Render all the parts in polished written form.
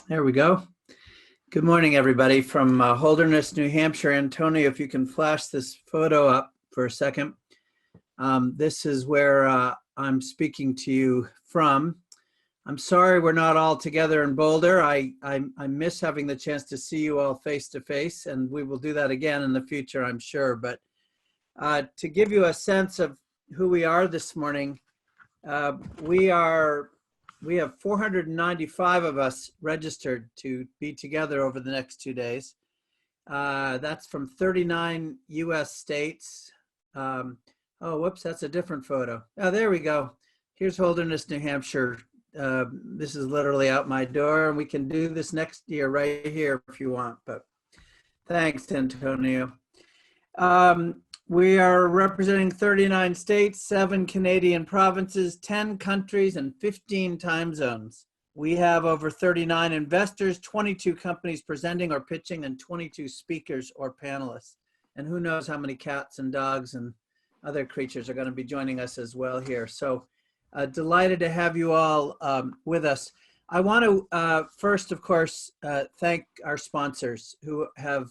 There we go. Good morning, everybody, from Holderness, New Hampshire. Antonio, if you can flash this photo up for a second. This is where I'm speaking to you from. I'm sorry we're not all together in Boulder. I miss having the chance to see you all face to face, and we will do that again in the future, I'm sure. But to give you a sense of who we are this morning, we have 495 of us registered to be together over the next 2 days. That's from 39 US states. Oh, whoops, that's a different photo. Oh, there we go. Here's Holderness, New Hampshire. This is literally out my door, and we can do this next year right here if you want, but thanks, Antonio. We are representing 39 states, 7 Canadian provinces, 10 countries, and 15 time zones. We have over 39 investors, 22 companies presenting or pitching, and 22 speakers or panelists. And who knows how many cats and dogs and other creatures are going to be joining us as well here. So delighted to have you all with us. I want to first, of course, thank our sponsors who have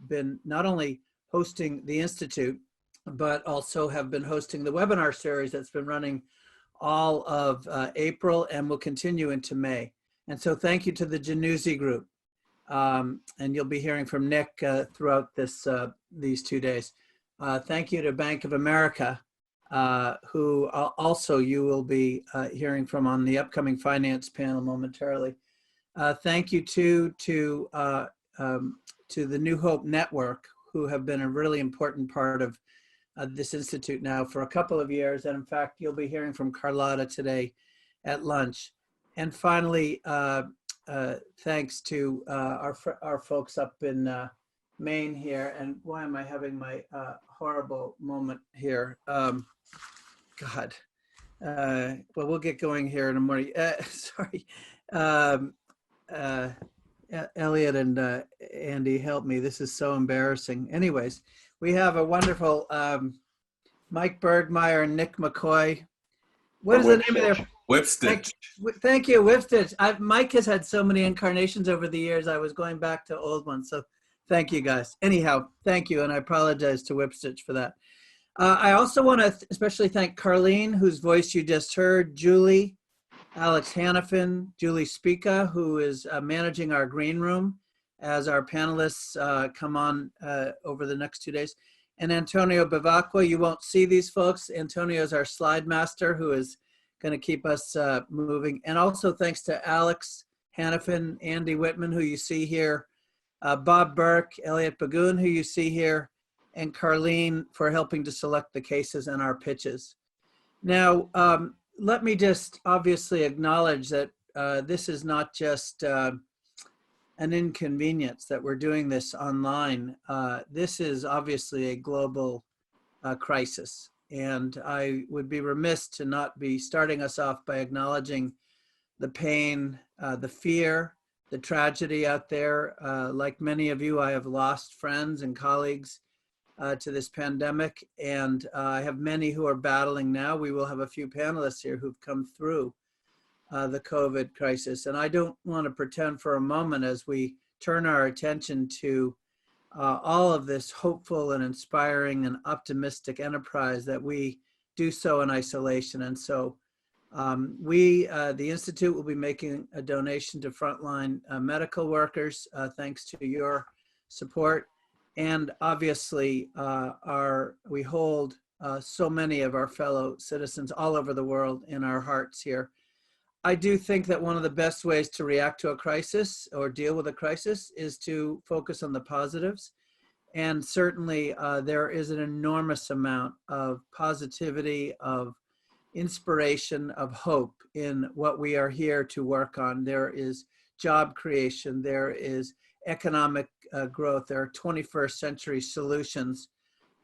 been not only hosting the Institute, but also have been hosting the webinar series that's been running all of April and will continue into May. And so thank you to the Januzzi Group. And you'll be hearing from Nick throughout these 2 days. Thank you to Bank of America, who also you will be hearing from on the upcoming finance panel momentarily. Thank you to the New Hope Network, who have been a really important part of this Institute now for a couple of years. And in fact, you'll be hearing from Carlotta today at lunch. And finally, thanks to our folks up in Maine here. And why am I having my horrible moment here? God. Well, we'll get going here in a morning. Sorry. Elliot and Andy, help me. This is so embarrassing. Anyways, we have a wonderful Mike Bergmeyer and Nick McCoy. What is the name of their? Whipstitch. Thank you, Whipstitch. Mike has had so many incarnations over the years. I was going back to old ones. So thank you, guys. Anyhow, thank you. And I apologize to Whipstitch for that. I also want to especially thank Carlene, whose voice you just heard, Julie, Alex Hannafin, Julie Spica, who is managing our green room as our panelists come on over the next 2 days. And Antonio Bavacqua. You won't see these folks. Antonio is our slide master who is going to keep us moving. And also thanks to Alex Hannafin, Andy Whitman, who you see here, Bob Burke, Elliot Bagoon, who you see here, and Carlene for helping to select the cases and our pitches. Now, let me just obviously acknowledge that this is not just an inconvenience that we're doing this online. This is obviously a global crisis. And I would be remiss to not be starting us off by acknowledging the pain, the fear, the tragedy out there. Like many of you, I have lost friends and colleagues to this pandemic, and I have many who are battling now. We will have a few panelists here who've come through the COVID crisis. And I don't want to pretend for a moment as we turn our attention to all of this hopeful and inspiring and optimistic enterprise that we do so in isolation. And so the Institute will be making a donation to frontline medical workers, thanks to your support. And obviously, we hold so many of our fellow citizens all over the world in our hearts here. I do think that one of the best ways to react to a crisis or deal with a crisis is to focus on the positives. And certainly there is an enormous amount of positivity, of inspiration, of hope in what we are here to work on. There is job creation, there is economic growth, there are 21st century solutions.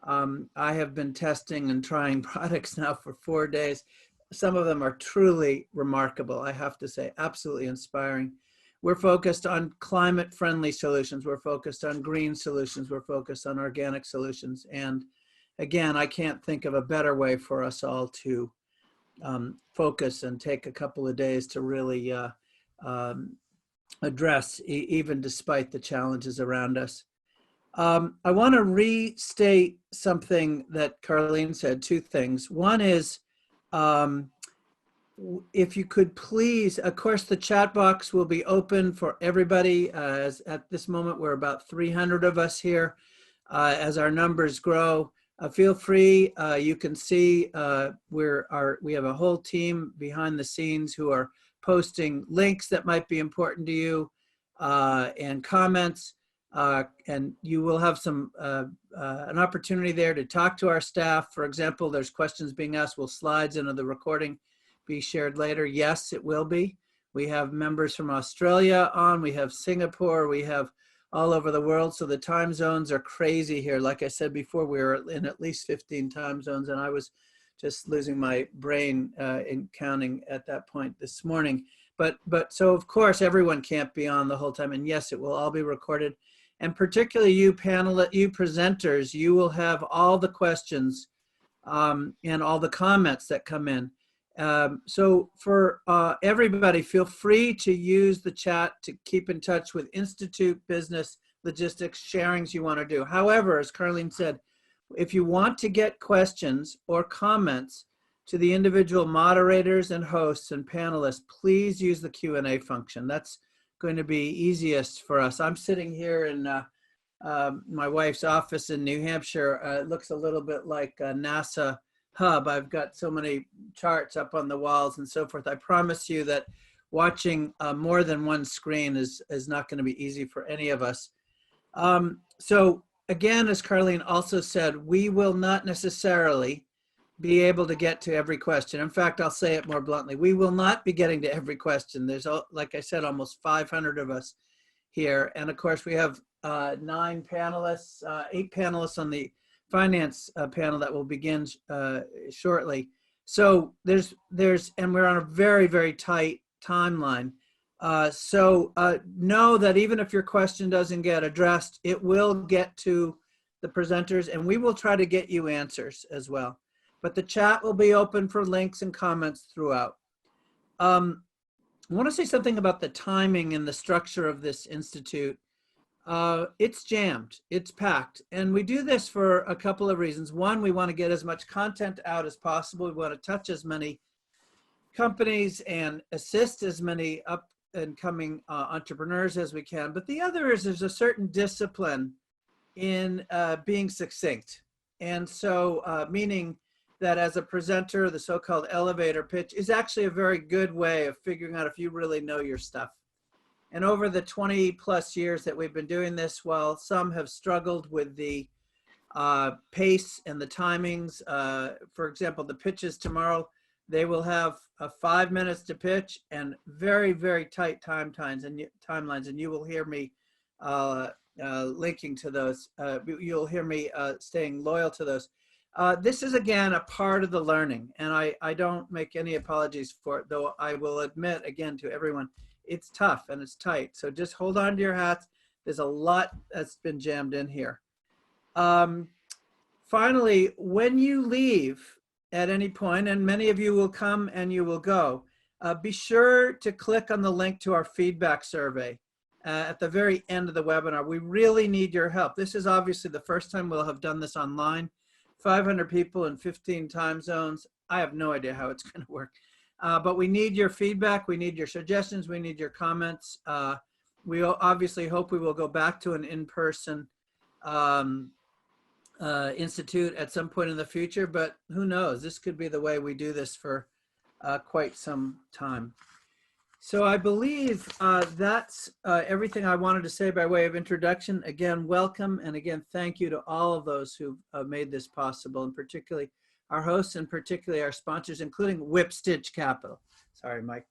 I have been testing and trying products now for 4 days. Some of them are truly remarkable, I have to say, absolutely inspiring. We're focused on climate-friendly solutions. We're focused on green solutions. We're focused on organic solutions. And again, I can't think of a better way for us all to focus and take a couple of days to really address, even despite the challenges around us. I want to restate something that Carlene said, two things. One is, if you could please, of course, the chat box will be open for everybody. As at this moment, we're about 300 of us here. As our numbers grow, feel free. You can see we have a whole team behind the scenes who are posting links that might be important to you and comments. And you will have an opportunity there to talk to our staff. For example, there's questions being asked. Will slides into the recording be shared later? Yes, it will be. We have members from Australia on. We have Singapore. We have all over the world. So the time zones are crazy here. Like I said before, we were in at least 15 time zones, and I was just losing my brain in counting at that point this morning. But so of course everyone can't be on the whole time, and yes, it will all be recorded. And particularly you presenters, you will have all the questions and all the comments that come in. So for everybody, feel free to use the chat to keep in touch with Institute, business, logistics, sharings you want to do. However, as Carlene said, if you want to get questions or comments to the individual moderators and hosts and panelists, please use the Q&A function. That's going to be easiest for us. I'm sitting here in my wife's office in New Hampshire. It looks a little bit like a NASA hub. I've got so many charts up on the walls and so forth. I promise you that watching more than one screen is not going to be easy for any of us. So again, as Carlene also said, we will not necessarily be able to get to every question. In fact, I'll say it more bluntly. We will not be getting to every question. There's, like I said, almost 500 of us here. And of course, we have 9 panelists, 8 panelists on the finance panel that will begin shortly. So and we're on a very, very tight timeline. So know that even if your question doesn't get addressed, it will get to the presenters, and we will try to get you answers as well. But the chat will be open for links and comments throughout. I want to say something about the timing and the structure of this institute. It's jammed, it's packed, and we do this for a couple of reasons. One, we want to get as much content out as possible. We want to touch as many companies and assist as many up and coming entrepreneurs as we can. But the other is there's a certain discipline in being succinct. And so meaning that as a presenter, the so-called elevator pitch is actually a very good way of figuring out if you really know your stuff. And over the 20+ years that we've been doing this, while some have struggled with the pace and the timings, for example, the pitches tomorrow, they will have 5 minutes to pitch and very, very tight timelines, and you will hear me linking to those. You'll hear me staying loyal to those. This is, again, a part of the learning, and I don't make any apologies for it, though I will admit, again, to everyone, it's tough and it's tight. So just hold on to your hats. There's a lot that's been jammed in here. Finally, when you leave at any point, and many of you will come and you will go, be sure to click on the link to our feedback survey at the very end of the webinar. We really need your help. This is obviously the first time we'll have done this online. 500 people in 15 time zones. I have no idea how it's going to work. But we need your feedback. We need your suggestions. We need your comments. We obviously hope we will go back to an in-person institute at some point in the future, but who knows? This could be the way we do this for quite some time. So I believe that's everything I wanted to say by way of introduction. Again, welcome, and again, thank you to all of those who made this possible, and particularly our hosts and particularly our sponsors, including Whip Stitch Capital. Sorry, Mike.